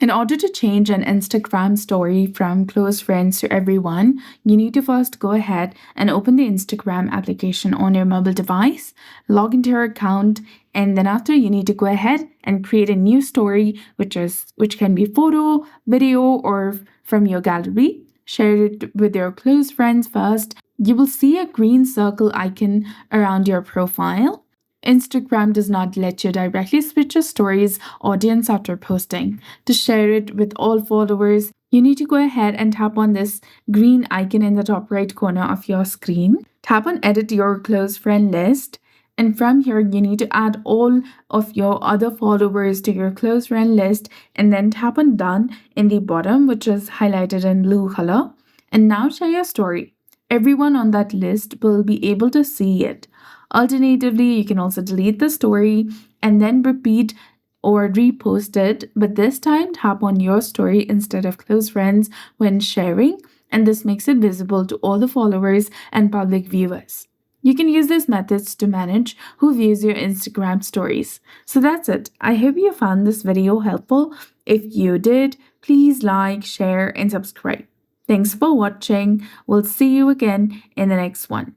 In order to change an Instagram story from close friends to everyone, you need to first go ahead and open the Instagram application on your mobile device, log into your account, and then after you need to go ahead and create a new story which can be photo, video, or from your gallery. Share it with your close friends first. You will see a green circle icon around your profile. Instagram does not let you directly switch your story's audience after posting. To share it with all followers, you need to go ahead and tap on this green icon in the top right corner of your screen. Tap on Edit Your Close Friend List. And from here, you need to add all of your other followers to your close friend list and then tap on Done in the bottom, which is highlighted in blue color. And now share your story. Everyone on that list will be able to see it. Alternatively, you can also delete the story and then repeat or repost it, but this time tap on your story instead of close friends when sharing, and this makes it visible to all the followers and public viewers. You can use these methods to manage who views your Instagram stories. So that's it. I hope you found this video helpful. If you did, please like, share, and subscribe. Thanks for watching. We'll see you again in the next one.